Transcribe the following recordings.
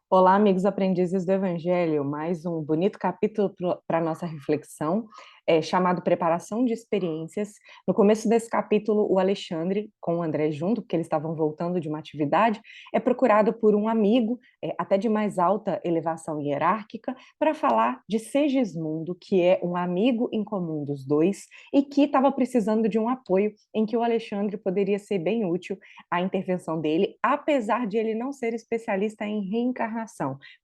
Olá, amigos aprendizes do Evangelho, mais um bonito capítulo para a nossa reflexão, chamado Preparação de Experiências. No começo desse capítulo, o Alexandre, com o André junto, porque eles estavam voltando de uma atividade, é procurado por um amigo, até de mais alta elevação hierárquica, para falar de Segismundo, que é um amigo em comum dos dois e que estava precisando de um apoio em que o Alexandre poderia ser bem útil à intervenção dele, apesar de ele não ser especialista em reencarnação,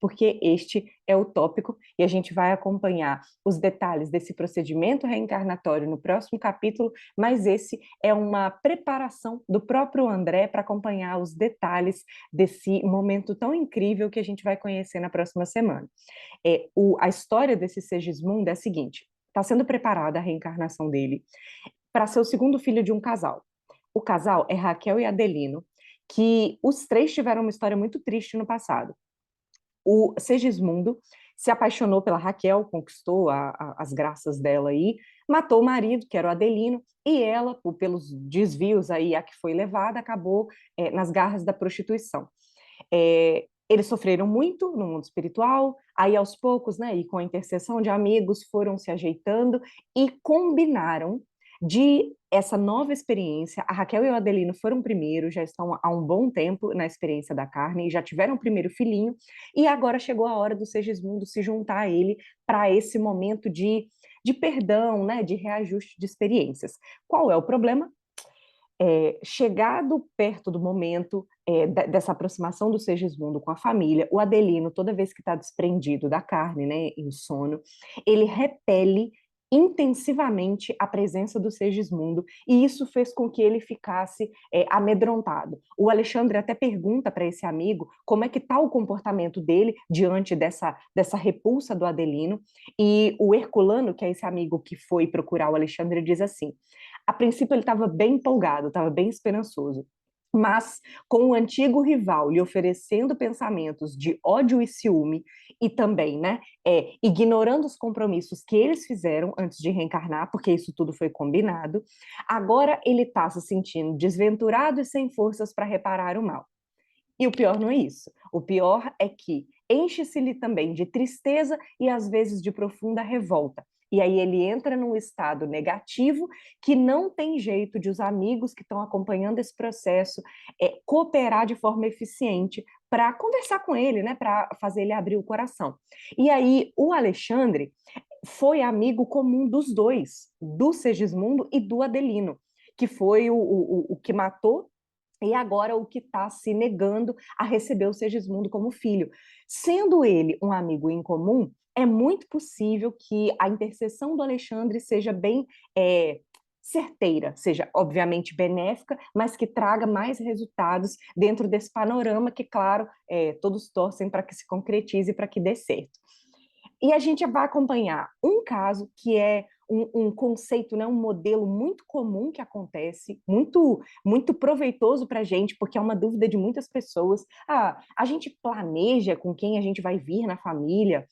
porque este é o tópico e a gente vai acompanhar os detalhes desse procedimento reencarnatório no próximo capítulo, mas esse é uma preparação do próprio André para acompanhar os detalhes desse momento tão incrível que a gente vai conhecer na próxima semana. A história desse Segismundo é a seguinte: está sendo preparada a reencarnação dele para ser o segundo filho de um casal. O casal é Raquel e Adelino, que os três tiveram uma história muito triste no passado. O Segismundo se apaixonou pela Raquel, conquistou as graças dela aí, matou o marido, que era o Adelino, e ela, pelos desvios aí a que foi levada, acabou nas garras da prostituição. Eles sofreram muito no mundo espiritual, aí aos poucos, né, e com a intercessão de amigos, foram se ajeitando e combinaram de essa nova experiência. A Raquel e o Adelino foram primeiro, já estão há um bom tempo na experiência da carne, já tiveram o primeiro filhinho, e agora chegou a hora do Segismundo se juntar a ele para esse momento de perdão, né, de reajuste de experiências. Qual é o problema? Chegado perto do momento dessa aproximação do Segismundo com a família, o Adelino, toda vez que está desprendido da carne, né, em sono, ele repele intensivamente a presença do Segismundo, e isso fez com que ele ficasse amedrontado. O Alexandre até pergunta para esse amigo como é que está o comportamento dele diante dessa repulsa do Adelino, e o Herculano, que é esse amigo que foi procurar o Alexandre, diz assim: a princípio ele estava bem empolgado, estava bem esperançoso, mas com o antigo rival lhe oferecendo pensamentos de ódio e ciúme, e também, né, ignorando os compromissos que eles fizeram antes de reencarnar, porque isso tudo foi combinado, agora ele está se sentindo desventurado e sem forças para reparar o mal. E o pior não é isso. O pior é que enche-se-lhe também de tristeza e às vezes de profunda revolta. E aí ele entra num estado negativo que não tem jeito de os amigos que estão acompanhando esse processo cooperar de forma eficiente para conversar com ele, né, para fazer ele abrir o coração. E aí o Alexandre foi amigo comum dos dois, do Segismundo e do Adelino, que foi o que matou e agora o que está se negando a receber o Segismundo como filho. Sendo ele um amigo em comum, é muito possível que a intercessão do Alexandre seja bem certeira, seja obviamente benéfica, mas que traga mais resultados dentro desse panorama que, claro, todos torcem para que se concretize, para que dê certo. E a gente vai acompanhar um caso que é um conceito, né, um modelo muito comum que acontece, muito proveitoso para a gente, porque é uma dúvida de muitas pessoas. A gente planeja com quem a gente vai vir na família?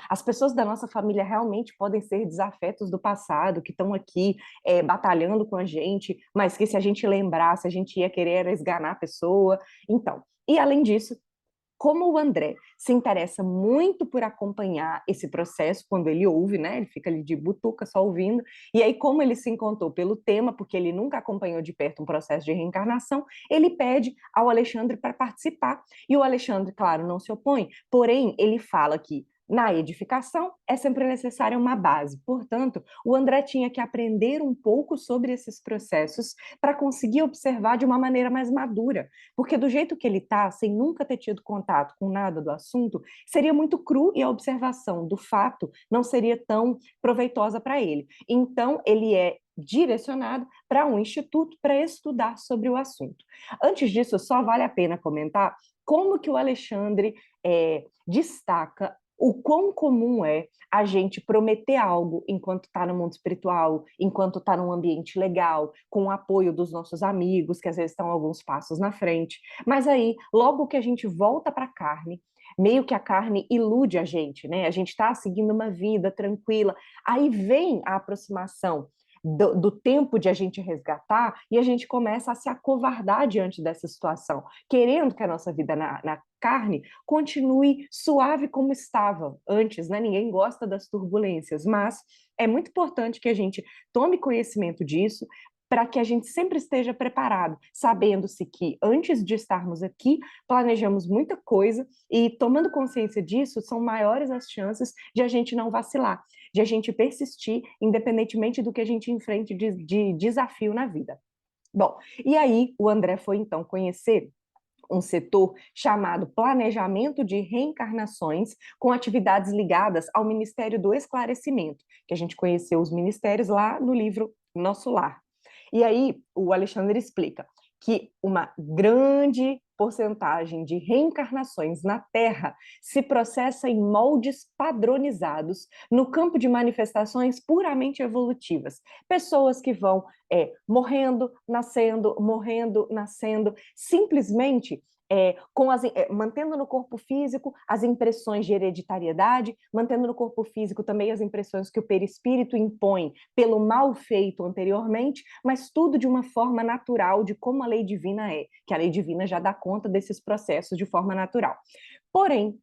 As pessoas da nossa família realmente podem ser desafetos do passado, que estão aqui batalhando com a gente, mas que se a gente lembrasse, a gente ia querer esganar a pessoa. Então, e além disso, como o André se interessa muito por acompanhar esse processo, quando ele ouve, né? Ele fica ali de butuca só ouvindo. E aí, como ele se encantou pelo tema, porque ele nunca acompanhou de perto um processo de reencarnação, ele pede ao Alexandre para participar. E o Alexandre, claro, não se opõe, porém, ele fala que na edificação é sempre necessária uma base. Portanto, o André tinha que aprender um pouco sobre esses processos para conseguir observar de uma maneira mais madura, porque do jeito que ele está, sem nunca ter tido contato com nada do assunto, seria muito cru e a observação do fato não seria tão proveitosa para ele. Então, ele é direcionado para um instituto para estudar sobre o assunto. Antes disso, só vale a pena comentar como que o Alexandre destaca o quão comum é a gente prometer algo enquanto está no mundo espiritual, enquanto está num ambiente legal, com o apoio dos nossos amigos, que às vezes estão alguns passos na frente. Mas aí, logo que a gente volta para a carne, meio que a carne ilude a gente, né? A gente está seguindo uma vida tranquila. Aí vem a aproximação do tempo de a gente resgatar, e a gente começa a se acovardar diante dessa situação, querendo que a nossa vida na carne continue suave como estava antes, né? Ninguém gosta das turbulências, mas é muito importante que a gente tome conhecimento disso, para que a gente sempre esteja preparado, sabendo-se que antes de estarmos aqui, planejamos muita coisa e tomando consciência disso, são maiores as chances de a gente não vacilar, de a gente persistir, independentemente do que a gente enfrente de desafio na vida. Bom, e aí o André foi então conhecer um setor chamado Planejamento de Reencarnações, com atividades ligadas ao Ministério do Esclarecimento, que a gente conheceu os ministérios lá no livro Nosso Lar. E aí o Alexandre explica que uma grande porcentagem de reencarnações na Terra se processa em moldes padronizados no campo de manifestações puramente evolutivas. Pessoas que vão morrendo, nascendo, simplesmente mantendo no corpo físico as impressões de hereditariedade, mantendo no corpo físico também as impressões que o perispírito impõe pelo mal feito anteriormente, mas tudo de uma forma natural, de como a lei divina é, que a lei divina já dá conta desses processos de forma natural. Porém,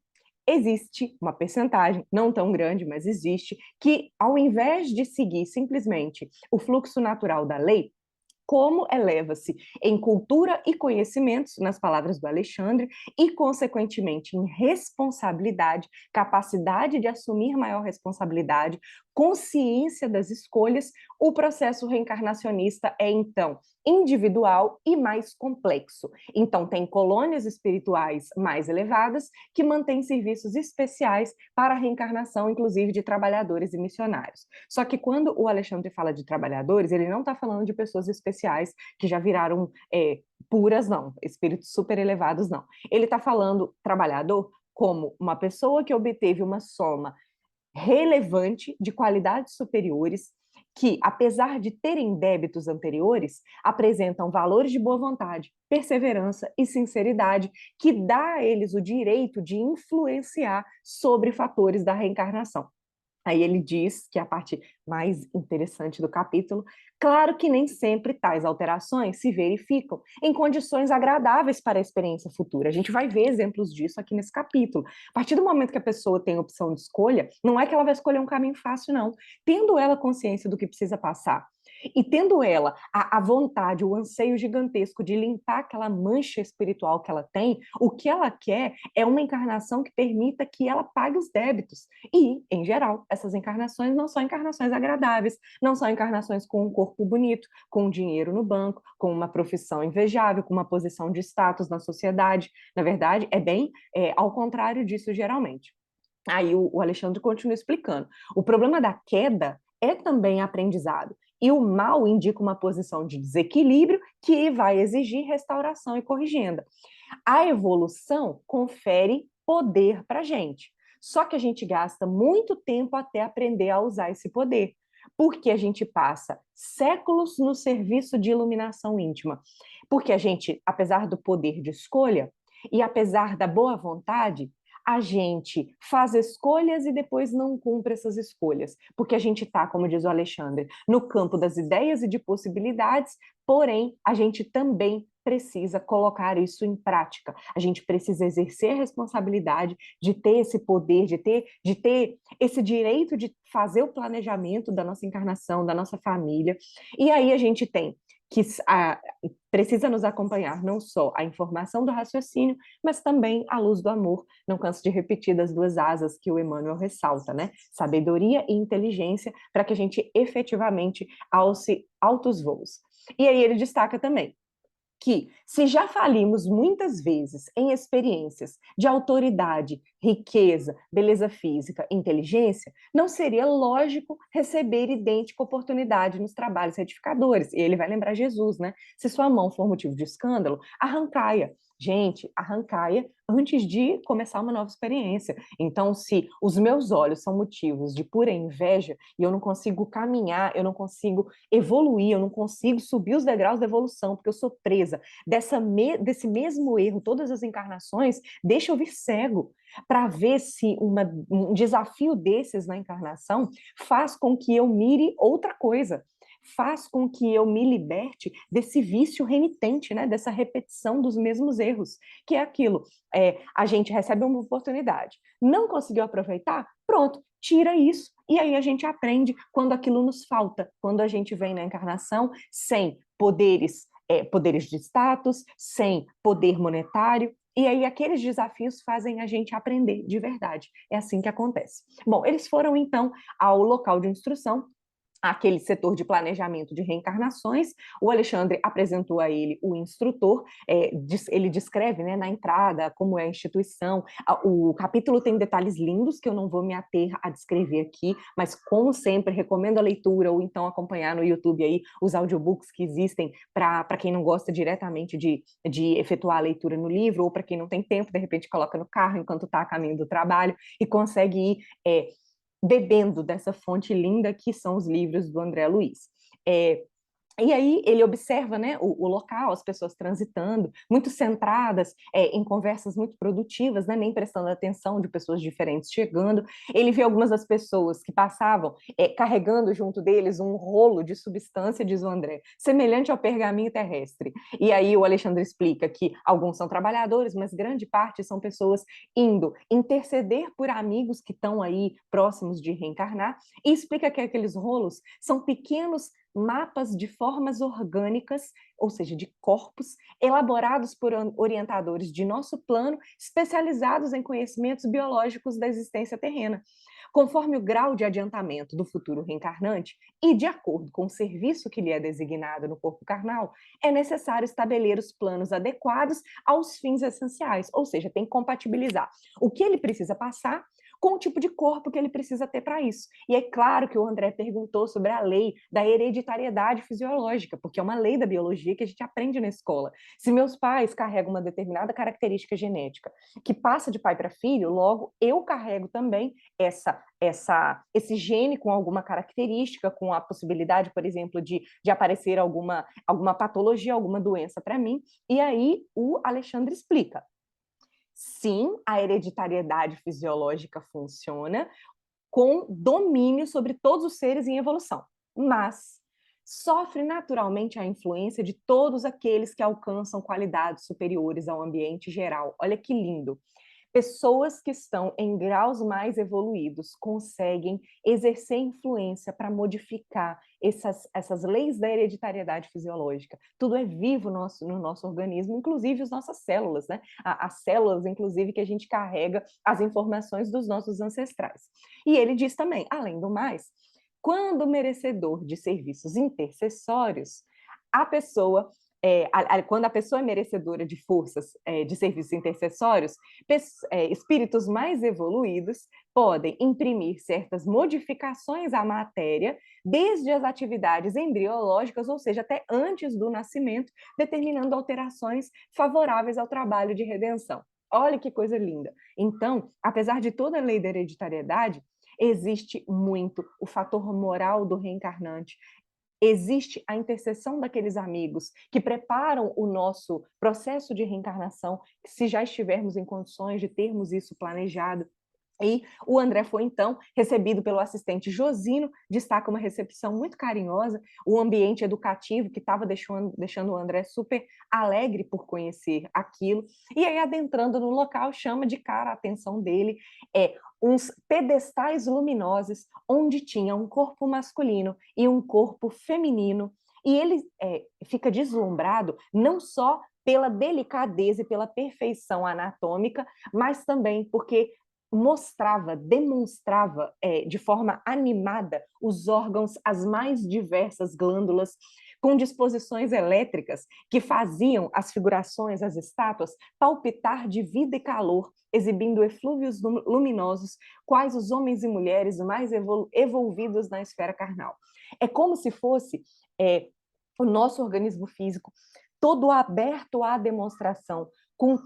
existe uma percentagem, não tão grande, mas existe, que ao invés de seguir simplesmente o fluxo natural da lei, como eleva-se em cultura e conhecimentos, nas palavras do Alexandre, e, consequentemente, em responsabilidade, capacidade de assumir maior responsabilidade, consciência das escolhas, o processo reencarnacionista é, então, individual e mais complexo. Então, tem colônias espirituais mais elevadas que mantêm serviços especiais para a reencarnação, inclusive de trabalhadores e missionários. Só que quando o Alexandre fala de trabalhadores, ele não está falando de pessoas especiais que já viraram puras, não, espíritos super elevados, não. Ele está falando trabalhador como uma pessoa que obteve uma soma relevante de qualidades superiores que, apesar de terem débitos anteriores, apresentam valores de boa vontade, perseverança e sinceridade que dá a eles o direito de influenciar sobre fatores da reencarnação. Aí ele diz, que é a parte mais interessante do capítulo, claro que nem sempre tais alterações se verificam em condições agradáveis para a experiência futura. A gente vai ver exemplos disso aqui nesse capítulo. A partir do momento que a pessoa tem opção de escolha, não é que ela vai escolher um caminho fácil, não. Tendo ela consciência do que precisa passar, e tendo ela a vontade, o anseio gigantesco de limpar aquela mancha espiritual que ela tem, o que ela quer é uma encarnação que permita que ela pague os débitos. E, em geral, essas encarnações não são encarnações agradáveis, não são encarnações com um corpo bonito, com dinheiro no banco, com uma profissão invejável, com uma posição de status na sociedade. Na verdade, é bem ao contrário disso, geralmente. Aí o Alexandre continua explicando. O problema da queda é também aprendizado. E o mal indica uma posição de desequilíbrio que vai exigir restauração e corrigenda. A evolução confere poder para a gente. Só que a gente gasta muito tempo até aprender a usar esse poder, porque a gente passa séculos no serviço de iluminação íntima. Porque a gente, apesar do poder de escolha e apesar da boa vontade, a gente faz escolhas e depois não cumpre essas escolhas, porque a gente está, como diz o Alexandre, no campo das ideias e de possibilidades, porém, a gente também precisa colocar isso em prática. A gente precisa exercer a responsabilidade de ter esse poder, de ter esse direito de fazer o planejamento da nossa encarnação, da nossa família. E aí a gente tem que precisa nos acompanhar não só a informação do raciocínio, mas também a luz do amor. Não canso de repetir das duas asas que o Emmanuel ressalta, né? Sabedoria e inteligência, para que a gente efetivamente alce altos voos. E aí ele destaca também que, se já falimos muitas vezes em experiências de autoridade, riqueza, beleza física, inteligência, não seria lógico receber idêntica oportunidade nos trabalhos retificadores. E ele vai lembrar Jesus, né? Se sua mão for motivo de escândalo, arrancai-a. Gente, arrancai-a antes de começar uma nova experiência. Então, se os meus olhos são motivos de pura inveja e eu não consigo caminhar, eu não consigo evoluir, eu não consigo subir os degraus da evolução, porque eu sou presa desse mesmo erro, todas as encarnações, deixa eu vir cego para ver se um desafio desses na encarnação faz com que eu mire outra coisa, faz com que eu me liberte desse vício remitente, né, dessa repetição dos mesmos erros, que é aquilo, a gente recebe uma oportunidade, não conseguiu aproveitar, pronto, tira isso, e aí a gente aprende quando aquilo nos falta, quando a gente vem na encarnação sem poderes de status, sem poder monetário, e aí aqueles desafios fazem a gente aprender de verdade. É assim que acontece. Bom, eles foram então ao local de instrução, aquele setor de planejamento de reencarnações. O Alexandre apresentou a ele o instrutor, ele descreve, né, na entrada como é a instituição. O capítulo tem detalhes lindos que eu não vou me ater a descrever aqui, mas como sempre recomendo a leitura ou então acompanhar no YouTube aí os audiobooks que existem para quem não gosta diretamente de efetuar a leitura no livro, ou para quem não tem tempo, de repente coloca no carro enquanto está a caminho do trabalho e consegue ir bebendo dessa fonte linda que são os livros do André Luiz. E aí ele observa, né, o local, as pessoas transitando, muito centradas em conversas muito produtivas, né, nem prestando atenção de pessoas diferentes chegando. Ele vê algumas das pessoas que passavam carregando junto deles um rolo de substância, diz o André, semelhante ao pergaminho terrestre. E aí o Alexandre explica que alguns são trabalhadores, mas grande parte são pessoas indo interceder por amigos que estão aí próximos de reencarnar, e explica que aqueles rolos são pequenos mapas de formas orgânicas, ou seja, de corpos, elaborados por orientadores de nosso plano, especializados em conhecimentos biológicos da existência terrena. Conforme o grau de adiantamento do futuro reencarnante e de acordo com o serviço que lhe é designado no corpo carnal, é necessário estabelecer os planos adequados aos fins essenciais, ou seja, tem que compatibilizar o que ele precisa passar com o tipo de corpo que ele precisa ter para isso. E é claro que o André perguntou sobre a lei da hereditariedade fisiológica, porque é uma lei da biologia que a gente aprende na escola. Se meus pais carregam uma determinada característica genética que passa de pai para filho, logo eu carrego também esse gene com alguma característica, com a possibilidade, por exemplo, de aparecer alguma patologia, alguma doença para mim. E aí o Alexandre explica. Sim, a hereditariedade fisiológica funciona com domínio sobre todos os seres em evolução, mas sofre naturalmente a influência de todos aqueles que alcançam qualidades superiores ao ambiente geral. Olha que lindo! Pessoas que estão em graus mais evoluídos conseguem exercer influência para modificar essas leis da hereditariedade fisiológica. Tudo é vivo no nosso organismo, inclusive as nossas células, né? As células, inclusive, que a gente carrega as informações dos nossos ancestrais. E ele diz também, além do mais, quando merecedor de serviços intercessórios, a pessoa quando a pessoa é merecedora de forças de serviços intercessórios, espíritos mais evoluídos podem imprimir certas modificações à matéria, desde as atividades embriológicas, ou seja, até antes do nascimento, determinando alterações favoráveis ao trabalho de redenção. Olha que coisa linda. Então, apesar de toda a lei da hereditariedade, existe muito o fator moral do reencarnante, existe a intercessão daqueles amigos que preparam o nosso processo de reencarnação, se já estivermos em condições de termos isso planejado. E o André foi, então, recebido pelo assistente Josino, destaca uma recepção muito carinhosa, o ambiente educativo que estava deixando o André super alegre por conhecer aquilo. E aí, adentrando no local, chama de cara a atenção dele uns pedestais luminosos, onde tinha um corpo masculino e um corpo feminino. E ele fica deslumbrado não só pela delicadeza e pela perfeição anatômica, mas também porque demonstrava de forma animada os órgãos, as mais diversas glândulas, com disposições elétricas que faziam as figurações, as estátuas, palpitar de vida e calor, exibindo eflúvios luminosos, quais os homens e mulheres mais evolvidos na esfera carnal. É como se fosse o nosso organismo físico todo aberto à demonstração,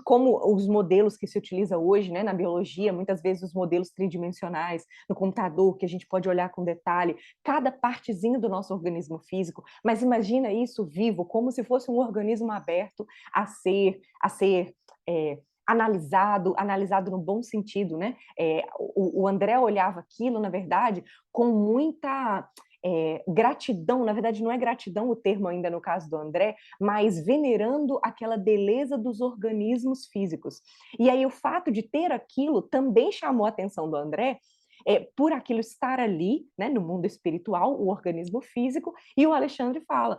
como os modelos que se utiliza hoje, né, na biologia, muitas vezes os modelos tridimensionais, no computador, que a gente pode olhar com detalhe, cada partezinha do nosso organismo físico, mas imagina isso vivo, como se fosse um organismo aberto a ser analisado no bom sentido, né? O André olhava aquilo, na verdade, com muita gratidão, na verdade não é gratidão o termo ainda no caso do André, mas venerando aquela beleza dos organismos físicos. E aí o fato de ter aquilo também chamou a atenção do André, por aquilo estar ali, né, no mundo espiritual, o organismo físico, e o Alexandre fala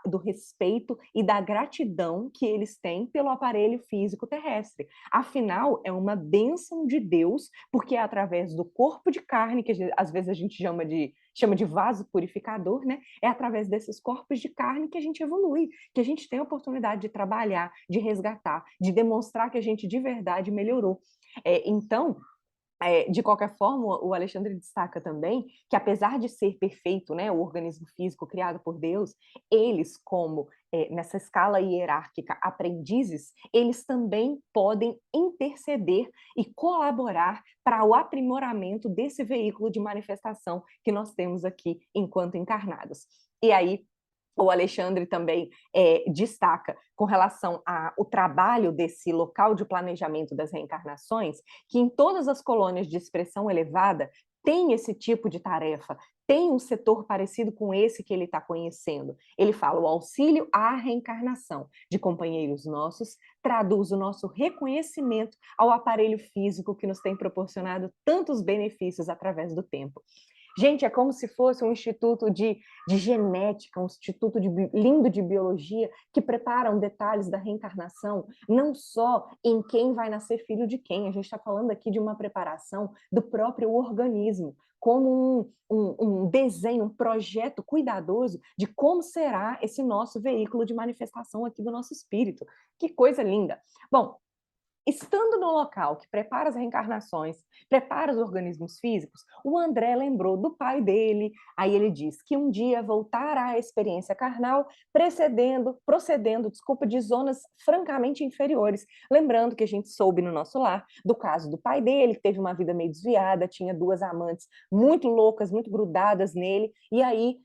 do respeito e da gratidão que eles têm pelo aparelho físico terrestre. Afinal, é uma bênção de Deus, porque é através do corpo de carne, que às vezes a gente chama de vaso purificador, né? É através desses corpos de carne que a gente evolui, que a gente tem a oportunidade de trabalhar, de resgatar, de demonstrar que a gente de verdade melhorou. Então, de qualquer forma, o Alexandre destaca também que, apesar de ser perfeito, né, o organismo físico criado por Deus, eles, como nessa escala hierárquica, aprendizes, eles também podem interceder e colaborar para o aprimoramento desse veículo de manifestação que nós temos aqui enquanto encarnados. E aí, o Alexandre também destaca com relação ao trabalho desse local de planejamento das reencarnações, que em todas as colônias de expressão elevada tem esse tipo de tarefa, tem um setor parecido com esse que ele está conhecendo. Ele fala: o auxílio à reencarnação de companheiros nossos traduz o nosso reconhecimento ao aparelho físico que nos tem proporcionado tantos benefícios através do tempo. Gente, é como se fosse um instituto de genética, um instituto lindo de biologia, que preparam detalhes da reencarnação, não só em quem vai nascer filho de quem. A gente está falando aqui de uma preparação do próprio organismo, como um desenho, um projeto cuidadoso de como será esse nosso veículo de manifestação aqui do nosso espírito. Que coisa linda! Bom, estando no local que prepara as reencarnações, prepara os organismos físicos, o André lembrou do pai dele, aí ele diz que um dia voltará à experiência carnal, procedendo, de zonas francamente inferiores. Lembrando que a gente soube no nosso lar do caso do pai dele, que teve uma vida meio desviada, tinha duas amantes muito loucas, muito grudadas nele, e aí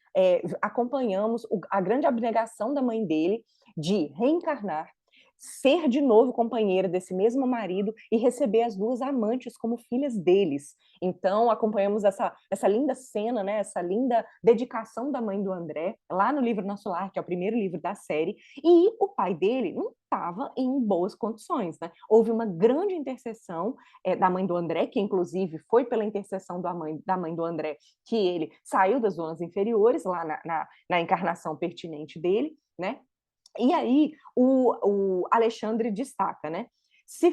acompanhamos a grande abnegação da mãe dele de reencarnar, ser de novo companheira desse mesmo marido e receber as duas amantes como filhas deles. Então, acompanhamos essa linda cena, né, essa linda dedicação da mãe do André, lá no livro Nosso Lar, que é o primeiro livro da série, e o pai dele não estava em boas condições, né? Houve uma grande intercessão da mãe do André, que inclusive foi pela intercessão da mãe do André que ele saiu das zonas inferiores, lá na encarnação pertinente dele, né? E aí o Alexandre destaca, né?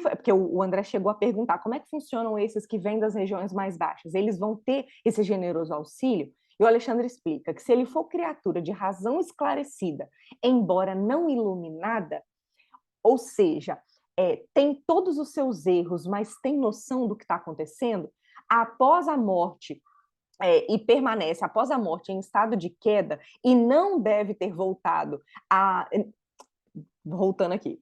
Porque o André chegou a perguntar como é que funcionam esses que vêm das regiões mais baixas. Eles vão ter esse generoso auxílio? E o Alexandre explica que se ele for criatura de razão esclarecida, embora não iluminada, ou seja, tem todos os seus erros, mas tem noção do que está acontecendo, após a morte e permanece após a morte em estado de queda e não deve ter voltado a. Voltando aqui.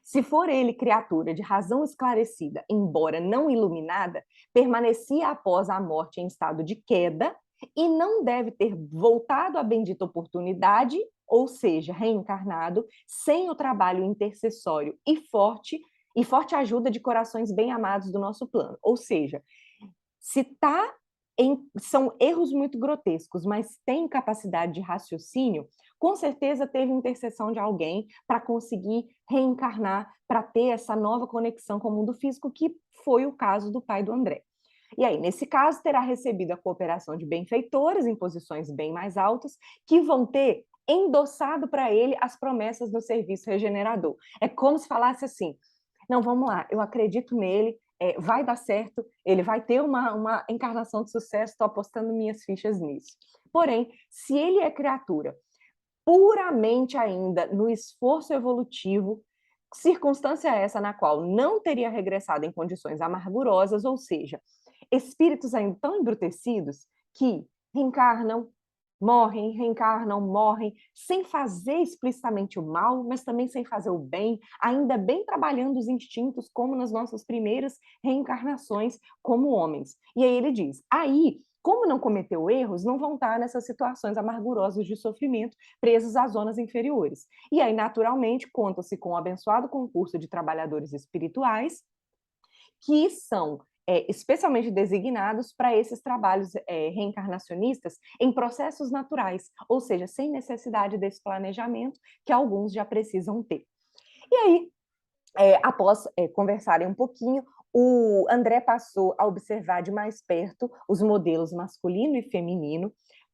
Se for ele criatura de razão esclarecida, embora não iluminada, permanecia após a morte em estado de queda e não deve ter voltado à bendita oportunidade, ou seja, reencarnado, sem o trabalho intercessório e forte ajuda de corações bem amados do nosso plano. Ou seja, se está são erros muito grotescos, mas tem capacidade de raciocínio, com certeza teve intercessão de alguém para conseguir reencarnar, para ter essa nova conexão com o mundo físico, que foi o caso do pai do André. E aí, nesse caso, terá recebido a cooperação de benfeitores em posições bem mais altas, que vão ter endossado para ele as promessas do serviço regenerador. É como se falasse assim: não, vamos lá, eu acredito nele, vai dar certo, ele vai ter uma encarnação de sucesso, estou apostando minhas fichas nisso. Porém, se ele é criatura puramente ainda no esforço evolutivo, circunstância essa na qual não teria regressado em condições amargurosas, ou seja, espíritos ainda tão embrutecidos que reencarnam, morrem, reencarnam, morrem, sem fazer explicitamente o mal, mas também sem fazer o bem, ainda bem trabalhando os instintos, como nas nossas primeiras reencarnações como homens. E aí ele diz, aí, como não cometeu erros, não vão estar nessas situações amargurosas de sofrimento, presos às zonas inferiores. E aí, naturalmente, conta-se com o abençoado concurso de trabalhadores espirituais, que são especialmente designados para esses trabalhos reencarnacionistas em processos naturais, ou seja, sem necessidade desse planejamento que alguns já precisam ter. E aí, após conversarem um pouquinho, o André passou a observar de mais perto os modelos masculino e feminino,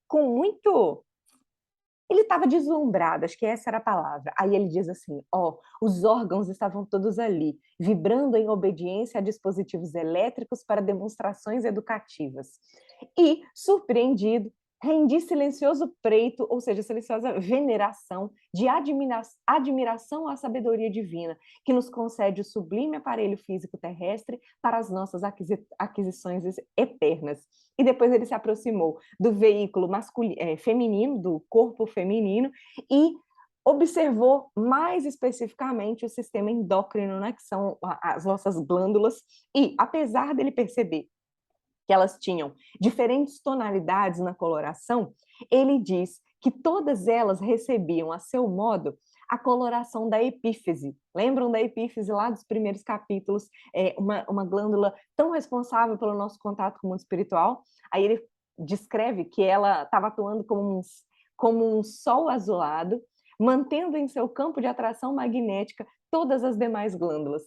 com muito. Ele estava deslumbrado, acho que essa era a palavra. Aí ele diz assim: ó, os órgãos estavam todos ali, vibrando em obediência a dispositivos elétricos para demonstrações educativas. E, surpreendido, rendi silencioso preito, ou seja, silenciosa veneração, de admiração à sabedoria divina, que nos concede o sublime aparelho físico terrestre para as nossas aquisições eternas. E depois ele se aproximou do veículo feminino, do corpo feminino, e observou mais especificamente o sistema endócrino, né, que são as nossas glândulas, e apesar dele perceber que elas tinham diferentes tonalidades na coloração, ele diz que todas elas recebiam, a seu modo, a coloração da epífise. Lembram da epífise lá dos primeiros capítulos? Uma glândula tão responsável pelo nosso contato com o mundo espiritual. Aí ele descreve que ela estava atuando como um sol azulado, mantendo em seu campo de atração magnética todas as demais glândulas.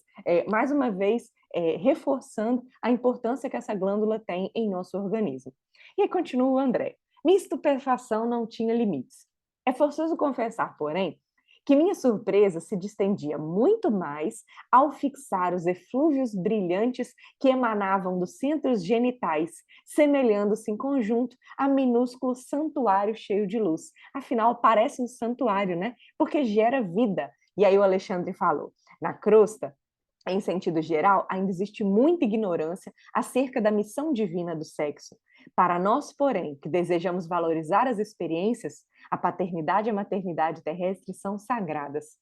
Mais uma vez, reforçando a importância que essa glândula tem em nosso organismo. E aí continua o André. Minha estupefação não tinha limites. É forçoso confessar, porém, que minha surpresa se distendia muito mais ao fixar os eflúvios brilhantes que emanavam dos centros genitais, semelhando-se em conjunto a minúsculo santuário cheio de luz. Afinal, parece um santuário, né? Porque gera vida. E aí o Alexandre falou, na crosta, em sentido geral, ainda existe muita ignorância acerca da missão divina do sexo. Para nós, porém, que desejamos valorizar as experiências, a paternidade e a maternidade terrestres são sagradas.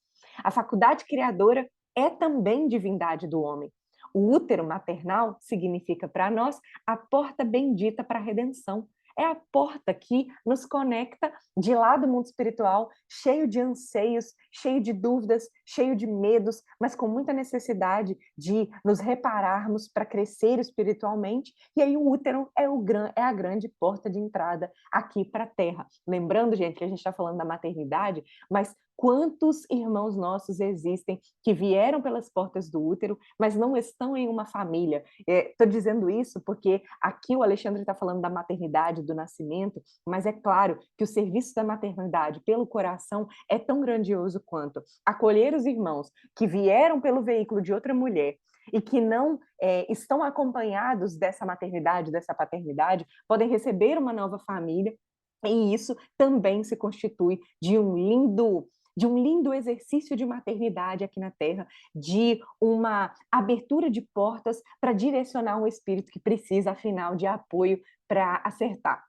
A faculdade criadora é também divindade do homem. O útero maternal significa para nós a porta bendita para a redenção. É a porta que nos conecta de lá do mundo espiritual, cheio de anseios, cheio de dúvidas, cheio de medos, mas com muita necessidade de nos repararmos para crescer espiritualmente. E aí o útero é a grande porta de entrada aqui para a Terra. Lembrando, gente, que a gente está falando da maternidade, mas quantos irmãos nossos existem que vieram pelas portas do útero, mas não estão em uma família? Estou dizendo isso porque aqui o Alexandre está falando da maternidade, do nascimento, mas é claro que o serviço da maternidade pelo coração é tão grandioso quanto acolher os irmãos que vieram pelo veículo de outra mulher e que não estão acompanhados dessa maternidade, dessa paternidade, podem receber uma nova família, e isso também se constitui de um lindo exercício de maternidade aqui na Terra, de uma abertura de portas para direcionar um espírito que precisa, afinal, de apoio para acertar.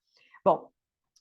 Bom,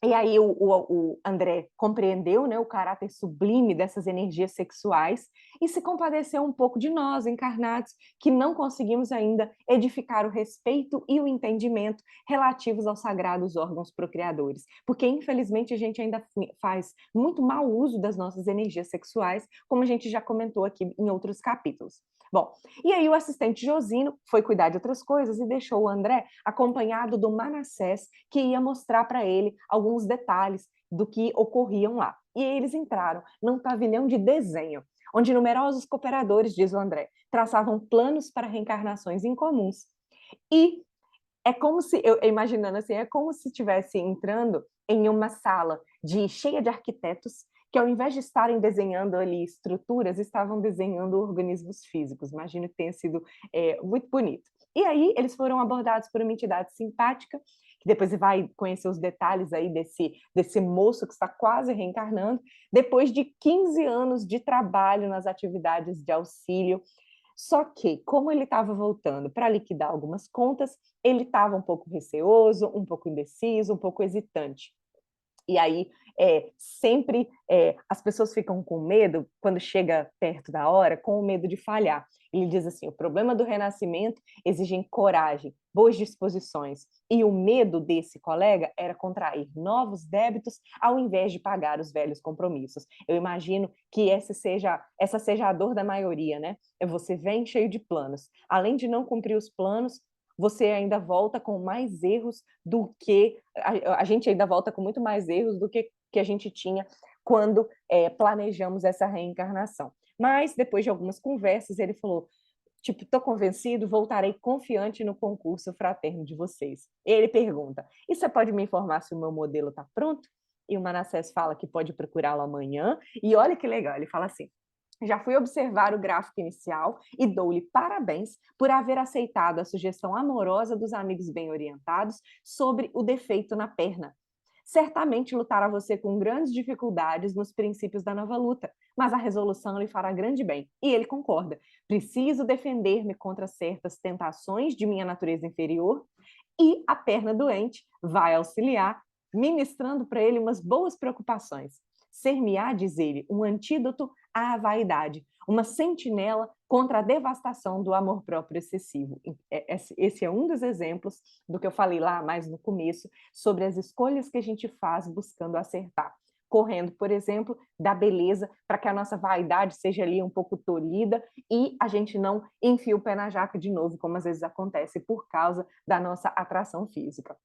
e aí o André compreendeu, né, o caráter sublime dessas energias sexuais e se compadeceu um pouco de nós, encarnados, que não conseguimos ainda edificar o respeito e o entendimento relativos aos sagrados órgãos procriadores, porque infelizmente a gente ainda faz muito mau uso das nossas energias sexuais, como a gente já comentou aqui em outros capítulos. Bom, e aí o assistente Josino foi cuidar de outras coisas e deixou o André acompanhado do Manassés, que ia mostrar para ele alguns detalhes do que ocorriam lá. E eles entraram num pavilhão de desenho, onde numerosos cooperadores, diz o André, traçavam planos para reencarnações incomuns. E é como se, eu imaginando assim, é como se estivesse entrando em uma sala cheia de arquitetos que, ao invés de estarem desenhando ali estruturas, estavam desenhando organismos físicos. Imagino que tenha sido muito bonito. E aí eles foram abordados por uma entidade simpática, que depois você vai conhecer os detalhes aí desse moço que está quase reencarnando, depois de 15 anos de trabalho nas atividades de auxílio. Só que, como ele estava voltando para liquidar algumas contas, ele estava um pouco receoso, um pouco indeciso, um pouco hesitante. E aí, sempre as pessoas ficam com medo, quando chega perto da hora, com o medo de falhar. Ele diz assim, o problema do renascimento exige coragem, boas disposições, e o medo desse colega era contrair novos débitos ao invés de pagar os velhos compromissos. Eu imagino que essa seja a dor da maioria, né? Você vem cheio de planos. Além de não cumprir os planos, você ainda volta com mais erros do que a gente ainda volta com muito mais erros do que a gente tinha quando planejamos essa reencarnação. Mas depois de algumas conversas, ele falou: tipo, estou convencido, voltarei confiante no concurso fraterno de vocês. Ele pergunta: e você pode me informar se o meu modelo está pronto? E o Manassés fala que pode procurá-lo amanhã. E olha que legal, ele fala assim: já fui observar o gráfico inicial e dou-lhe parabéns por haver aceitado a sugestão amorosa dos amigos bem orientados sobre o defeito na perna. Certamente lutará você com grandes dificuldades nos princípios da nova luta, mas a resolução lhe fará grande bem. E ele concorda. Preciso defender-me contra certas tentações de minha natureza inferior e a perna doente vai auxiliar, ministrando para ele umas boas preocupações. Ser-me-á, diz ele, um antídoto à vaidade, uma sentinela contra a devastação do amor próprio excessivo. Esse é um dos exemplos do que eu falei lá mais no começo, sobre as escolhas que a gente faz buscando acertar. Correndo, por exemplo, da beleza, para que a nossa vaidade seja ali um pouco tolhida e a gente não enfie o pé na jaca de novo, como às vezes acontece por causa da nossa atração física.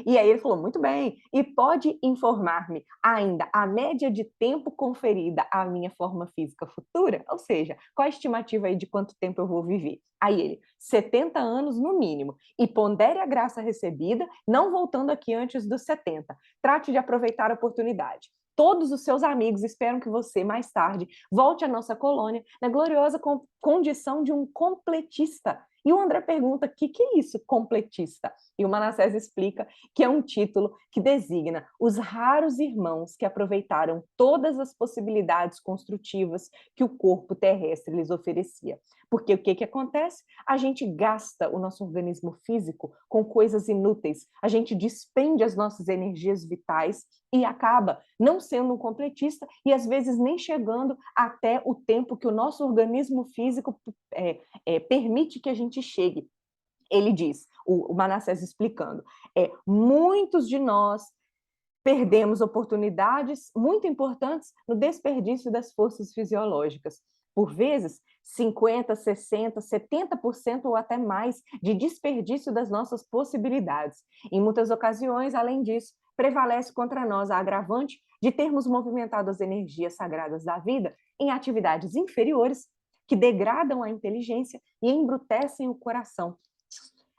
E aí ele falou, muito bem, e pode informar-me ainda a média de tempo conferida à minha forma física futura? Ou seja, qual a estimativa aí de quanto tempo eu vou viver? Aí ele, 70 anos no mínimo, e pondere a graça recebida, não voltando aqui antes dos 70. Trate de aproveitar a oportunidade. Todos os seus amigos esperam que você, mais tarde, volte à nossa colônia na gloriosa condição de um completista. E o André pergunta, o que é isso, completista? E o Manassés explica que é um título que designa os raros irmãos que aproveitaram todas as possibilidades construtivas que o corpo terrestre lhes oferecia. Porque o que acontece? A gente gasta o nosso organismo físico com coisas inúteis, a gente despende as nossas energias vitais e acaba não sendo um completista e às vezes nem chegando até o tempo que o nosso organismo físico permite que a gente chegue. Ele diz, o Manassés explicando, muitos de nós perdemos oportunidades muito importantes no desperdício das forças fisiológicas. Por vezes, 50, 60, 70% ou até mais de desperdício das nossas possibilidades. Em muitas ocasiões, além disso, prevalece contra nós a agravante de termos movimentado as energias sagradas da vida em atividades inferiores que degradam a inteligência e embrutecem o coração.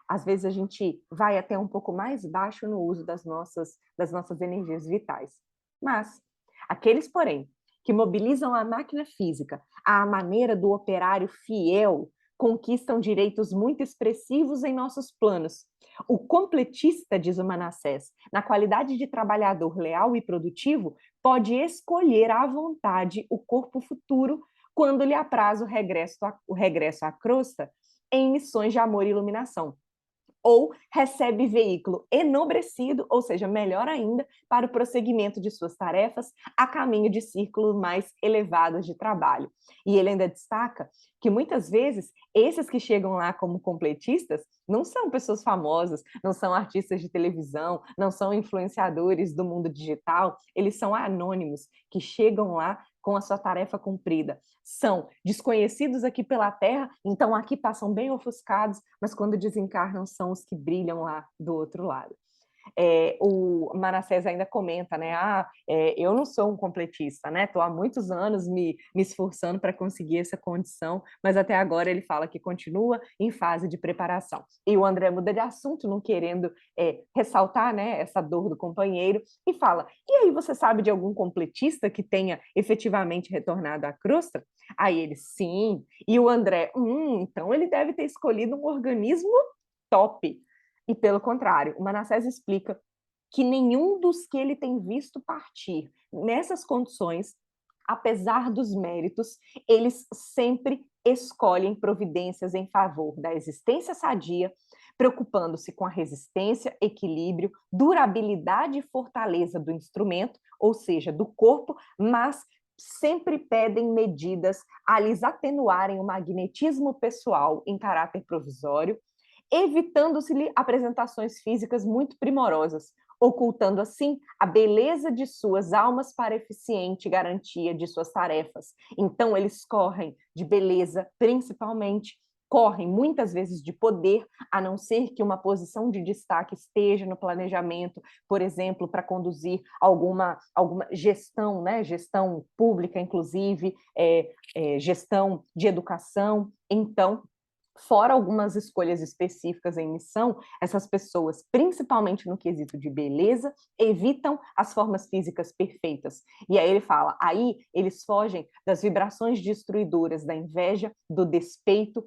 Às vezes a gente vai até um pouco mais baixo no uso das nossas energias vitais. Mas aqueles, porém, que mobilizam a máquina física à maneira do operário fiel, conquistam direitos muito expressivos em nossos planos. O completista, diz o Manassés, na qualidade de trabalhador leal e produtivo, pode escolher à vontade o corpo futuro quando lhe apraz o regresso à crosta em missões de amor e iluminação. Ou recebe veículo enobrecido, ou seja, melhor ainda, para o prosseguimento de suas tarefas a caminho de círculos mais elevados de trabalho. E ele ainda destaca que muitas vezes esses que chegam lá como completistas não são pessoas famosas, não são artistas de televisão, não são influenciadores do mundo digital, eles são anônimos que chegam lá com a sua tarefa cumprida. São desconhecidos aqui pela Terra, então aqui passam bem ofuscados, mas quando desencarnam são os que brilham lá do outro lado. O Manassés ainda comenta, né? Eu não sou um completista, né? Estou há muitos anos me esforçando para conseguir essa condição, mas até agora ele fala que continua em fase de preparação. E o André muda de assunto, não querendo ressaltar, né, essa dor do companheiro, e fala: e aí, você sabe de algum completista que tenha efetivamente retornado à crosta? Aí ele, sim. E o André, então ele deve ter escolhido um organismo top. E pelo contrário, o Manassés explica que nenhum dos que ele tem visto partir nessas condições, apesar dos méritos, eles sempre escolhem providências em favor da existência sadia, preocupando-se com a resistência, equilíbrio, durabilidade e fortaleza do instrumento, ou seja, do corpo, mas sempre pedem medidas a lhes atenuarem o magnetismo pessoal em caráter provisório, evitando-se-lhe apresentações físicas muito primorosas, ocultando assim a beleza de suas almas para eficiente garantia de suas tarefas. Então eles correm de beleza, principalmente, correm muitas vezes de poder, a não ser que uma posição de destaque esteja no planejamento, por exemplo, para conduzir alguma gestão, né? Gestão pública, inclusive, gestão de educação. Então, fora algumas escolhas específicas em missão, essas pessoas, principalmente no quesito de beleza, evitam as formas físicas perfeitas. E aí ele fala, aí eles fogem das vibrações destruidoras da inveja, do despeito,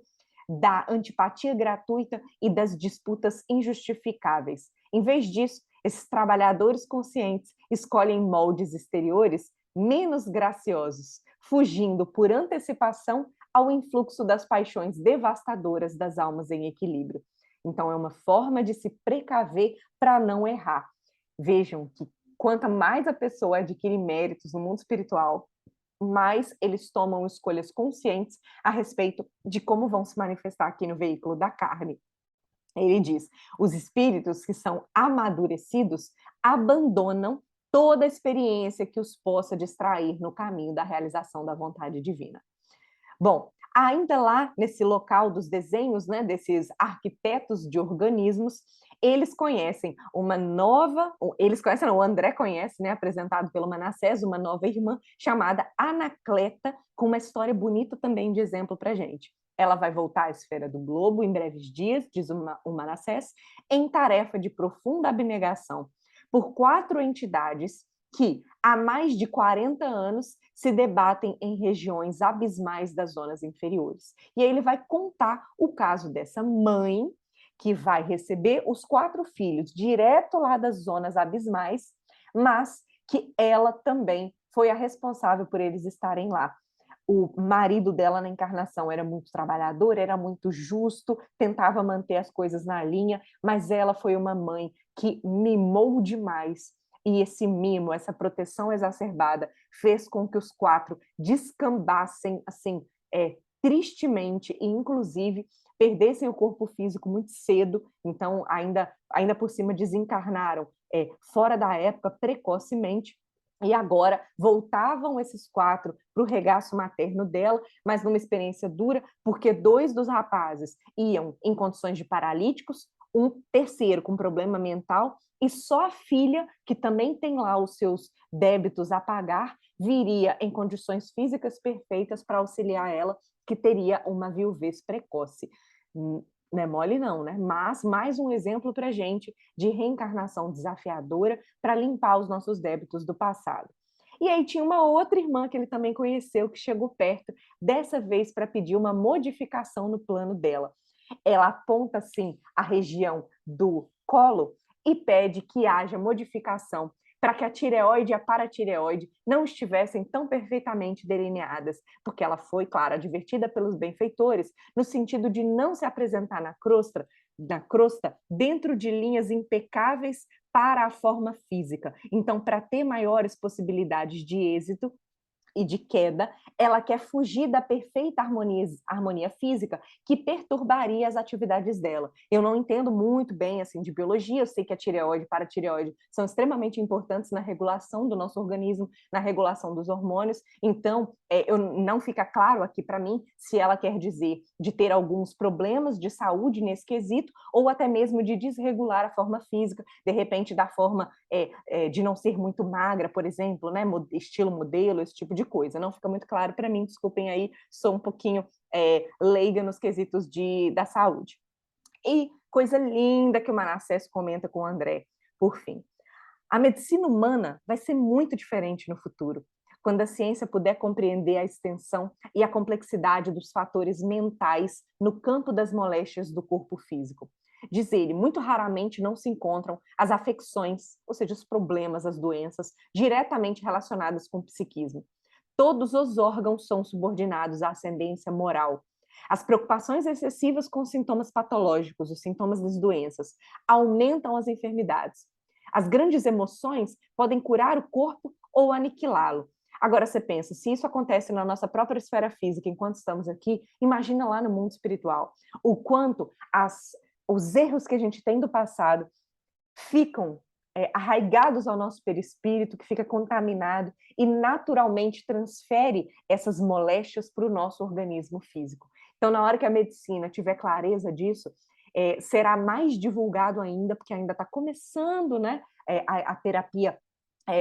da antipatia gratuita e das disputas injustificáveis. Em vez disso, esses trabalhadores conscientes escolhem moldes exteriores menos graciosos, fugindo por antecipação ao influxo das paixões devastadoras das almas em equilíbrio. Então, é uma forma de se precaver para não errar. Vejam que quanto mais a pessoa adquire méritos no mundo espiritual, mais eles tomam escolhas conscientes a respeito de como vão se manifestar aqui no veículo da carne. Ele diz: os espíritos que são amadurecidos abandonam toda a experiência que os possa distrair no caminho da realização da vontade divina. Bom, ainda lá nesse local dos desenhos, né, desses arquitetos de organismos, eles conhecem uma nova, eles conhecem, não, o André conhece, né, apresentado pelo Manassés, uma nova irmã chamada Anacleta, com uma história bonita também de exemplo para a gente. Ela vai voltar à esfera do globo em breves dias, diz o Manassés, em tarefa de profunda abnegação por 4 entidades que, há mais de 40 anos, se debatem em regiões abismais das zonas inferiores. E aí ele vai contar o caso dessa mãe, que vai receber os 4 filhos direto lá das zonas abismais, mas que ela também foi a responsável por eles estarem lá. O marido dela na encarnação era muito trabalhador, era muito justo, tentava manter as coisas na linha, mas ela foi uma mãe que mimou demais. E esse mimo, essa proteção exacerbada, fez com que os 4 descambassem, assim, tristemente, e inclusive perdessem o corpo físico muito cedo, então ainda por cima desencarnaram fora da época, precocemente, e agora voltavam esses 4 para o regaço materno dela, mas numa experiência dura, porque 2 dos rapazes iam em condições de paralíticos, um terceiro com problema mental, e só a filha, que também tem lá os seus débitos a pagar, viria em condições físicas perfeitas para auxiliar ela, que teria uma viuvez precoce. Não é mole não, né? Mas mais um exemplo para a gente de reencarnação desafiadora para limpar os nossos débitos do passado. E aí tinha uma outra irmã que ele também conheceu, que chegou perto, dessa vez para pedir uma modificação no plano dela. Ela aponta, assim, a região do colo e pede que haja modificação para que a tireoide e a paratireoide não estivessem tão perfeitamente delineadas, porque ela foi, claro, advertida pelos benfeitores, no sentido de não se apresentar na crosta dentro de linhas impecáveis para a forma física. Então, para ter maiores possibilidades de êxito e de queda, ela quer fugir da perfeita harmonia física que perturbaria as atividades dela. Eu não entendo muito bem assim de biologia, eu sei que a tireoide e paratireoide são extremamente importantes na regulação do nosso organismo, na regulação dos hormônios, então não fica claro aqui para mim se ela quer dizer de ter alguns problemas de saúde nesse quesito, ou até mesmo de desregular a forma física, de repente da forma de não ser muito magra, por exemplo, né, estilo modelo, esse tipo de coisa. Não fica muito claro para mim, desculpem aí, sou um pouquinho leiga nos quesitos da saúde. E coisa linda que o Manassés comenta com o André, por fim. A medicina humana vai ser muito diferente no futuro, quando a ciência puder compreender a extensão e a complexidade dos fatores mentais no campo das moléstias do corpo físico. Diz ele, muito raramente não se encontram as afecções, ou seja, os problemas, as doenças, diretamente relacionadas com o psiquismo. Todos os órgãos são subordinados à ascendência moral. As preocupações excessivas com os sintomas patológicos, os sintomas das doenças, aumentam as enfermidades. As grandes emoções podem curar o corpo ou aniquilá-lo. Agora você pensa, se isso acontece na nossa própria esfera física enquanto estamos aqui, imagina lá no mundo espiritual. O quanto os erros que a gente tem do passado ficam arraigados ao nosso perispírito, que fica contaminado e naturalmente transfere essas moléstias para o nosso organismo físico. Então, na hora que a medicina tiver clareza disso, será mais divulgado ainda, porque ainda está começando, né, a terapia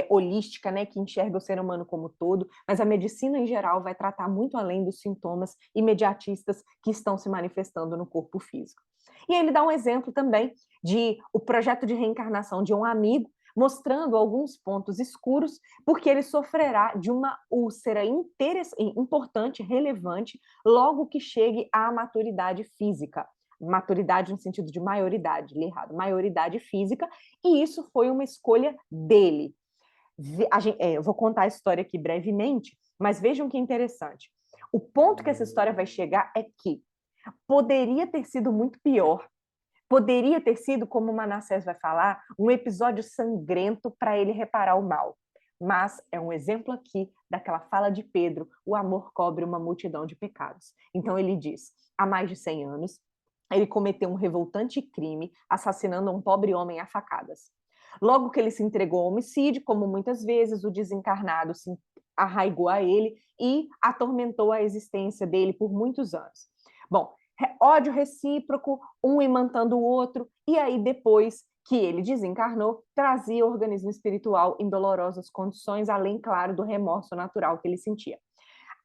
holística, né, que enxerga o ser humano como todo, mas a medicina em geral vai tratar muito além dos sintomas imediatistas que estão se manifestando no corpo físico. E ele dá um exemplo também de o projeto de reencarnação de um amigo, mostrando alguns pontos escuros, porque ele sofrerá de uma úlcera importante, relevante, logo que chegue à maturidade física. Maturidade no sentido de maioridade, li errado, maioridade física, e isso foi uma escolha dele. Eu vou contar a história aqui brevemente, mas vejam que interessante. O ponto que essa história vai chegar é que poderia ter sido muito pior. Poderia ter sido, como Manassés vai falar, um episódio sangrento para ele reparar o mal. Mas é um exemplo aqui daquela fala de Pedro: o amor cobre uma multidão de pecados. Então ele diz: há mais de 100 anos, ele cometeu um revoltante crime, assassinando um pobre homem a facadas. Logo que ele se entregou ao homicídio, como muitas vezes, o desencarnado se arraigou a ele e atormentou a existência dele por muitos anos. Bom, ódio recíproco, um imantando o outro, e aí depois que ele desencarnou, trazia o organismo espiritual em dolorosas condições, além, claro, do remorso natural que ele sentia.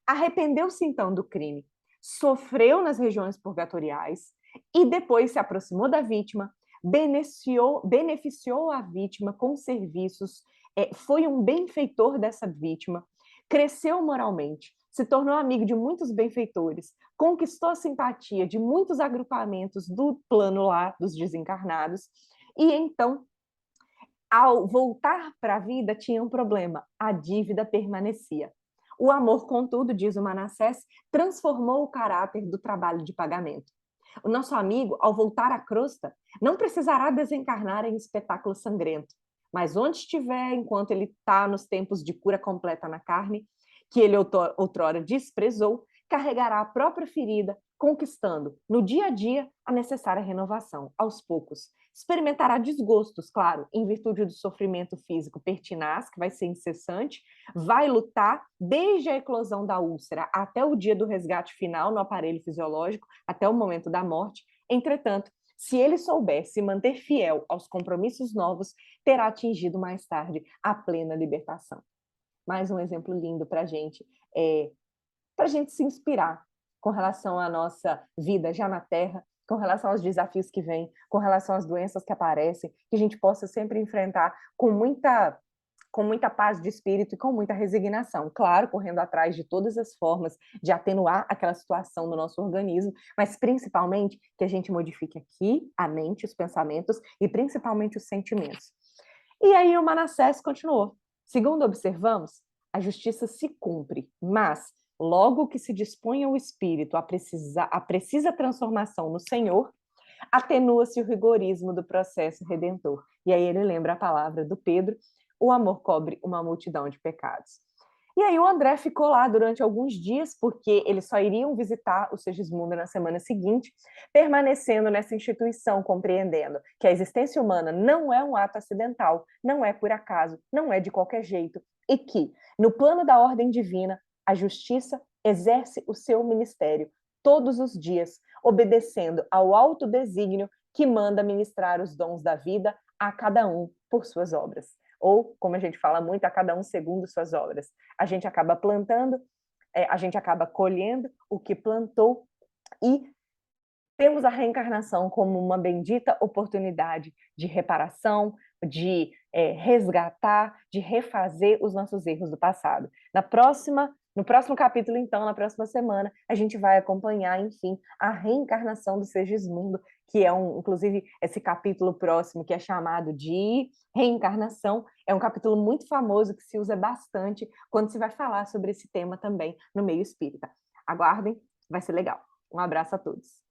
Arrependeu-se então do crime, sofreu nas regiões purgatoriais e depois se aproximou da vítima, beneficiou a vítima com serviços, foi um benfeitor dessa vítima, cresceu moralmente, se tornou amigo de muitos benfeitores, conquistou a simpatia de muitos agrupamentos do plano lá dos desencarnados, e então, ao voltar para a vida, tinha um problema: a dívida permanecia. O amor, contudo, diz o Manassés, transformou o caráter do trabalho de pagamento. O nosso amigo, ao voltar à crosta, não precisará desencarnar em espetáculo sangrento, mas onde estiver, enquanto ele está nos tempos de cura completa na carne, que ele outrora desprezou, carregará a própria ferida, conquistando, no dia a dia, a necessária renovação, aos poucos. Experimentará desgostos, claro, em virtude do sofrimento físico pertinaz, que vai ser incessante, vai lutar desde a eclosão da úlcera até o dia do resgate final no aparelho fisiológico, até o momento da morte. Entretanto, se ele souber se manter fiel aos compromissos novos, terá atingido mais tarde a plena libertação. Mais um exemplo lindo para a gente se inspirar com relação à nossa vida já na Terra, com relação aos desafios que vêm, com relação às doenças que aparecem, que a gente possa sempre enfrentar com muita paz de espírito e com muita resignação. Claro, correndo atrás de todas as formas de atenuar aquela situação do nosso organismo, mas principalmente que a gente modifique aqui a mente, os pensamentos e principalmente os sentimentos. E aí o Manassés continuou. Segundo observamos, a justiça se cumpre, mas logo que se dispõe o espírito a precisa transformação no Senhor, atenua-se o rigorismo do processo redentor. E aí ele lembra a palavra do Pedro: o amor cobre uma multidão de pecados. E aí o André ficou lá durante alguns dias, porque eles só iriam visitar o Segismundo na semana seguinte, permanecendo nessa instituição, compreendendo que a existência humana não é um ato acidental, não é por acaso, não é de qualquer jeito, e que, no plano da ordem divina, a justiça exerce o seu ministério todos os dias, obedecendo ao alto desígnio que manda ministrar os dons da vida a cada um por suas obras. Ou, como a gente fala muito, a cada um segundo suas obras. A gente acaba plantando, a gente acaba colhendo o que plantou, e temos a reencarnação como uma bendita oportunidade de reparação, de resgatar, de refazer os nossos erros do passado. No próximo capítulo, então, na próxima semana, a gente vai acompanhar, enfim, a reencarnação do Segismundo, que é inclusive, esse capítulo próximo, que é chamado de Reencarnação, é um capítulo muito famoso que se usa bastante quando se vai falar sobre esse tema também no meio espírita. Aguardem, vai ser legal. Um abraço a todos.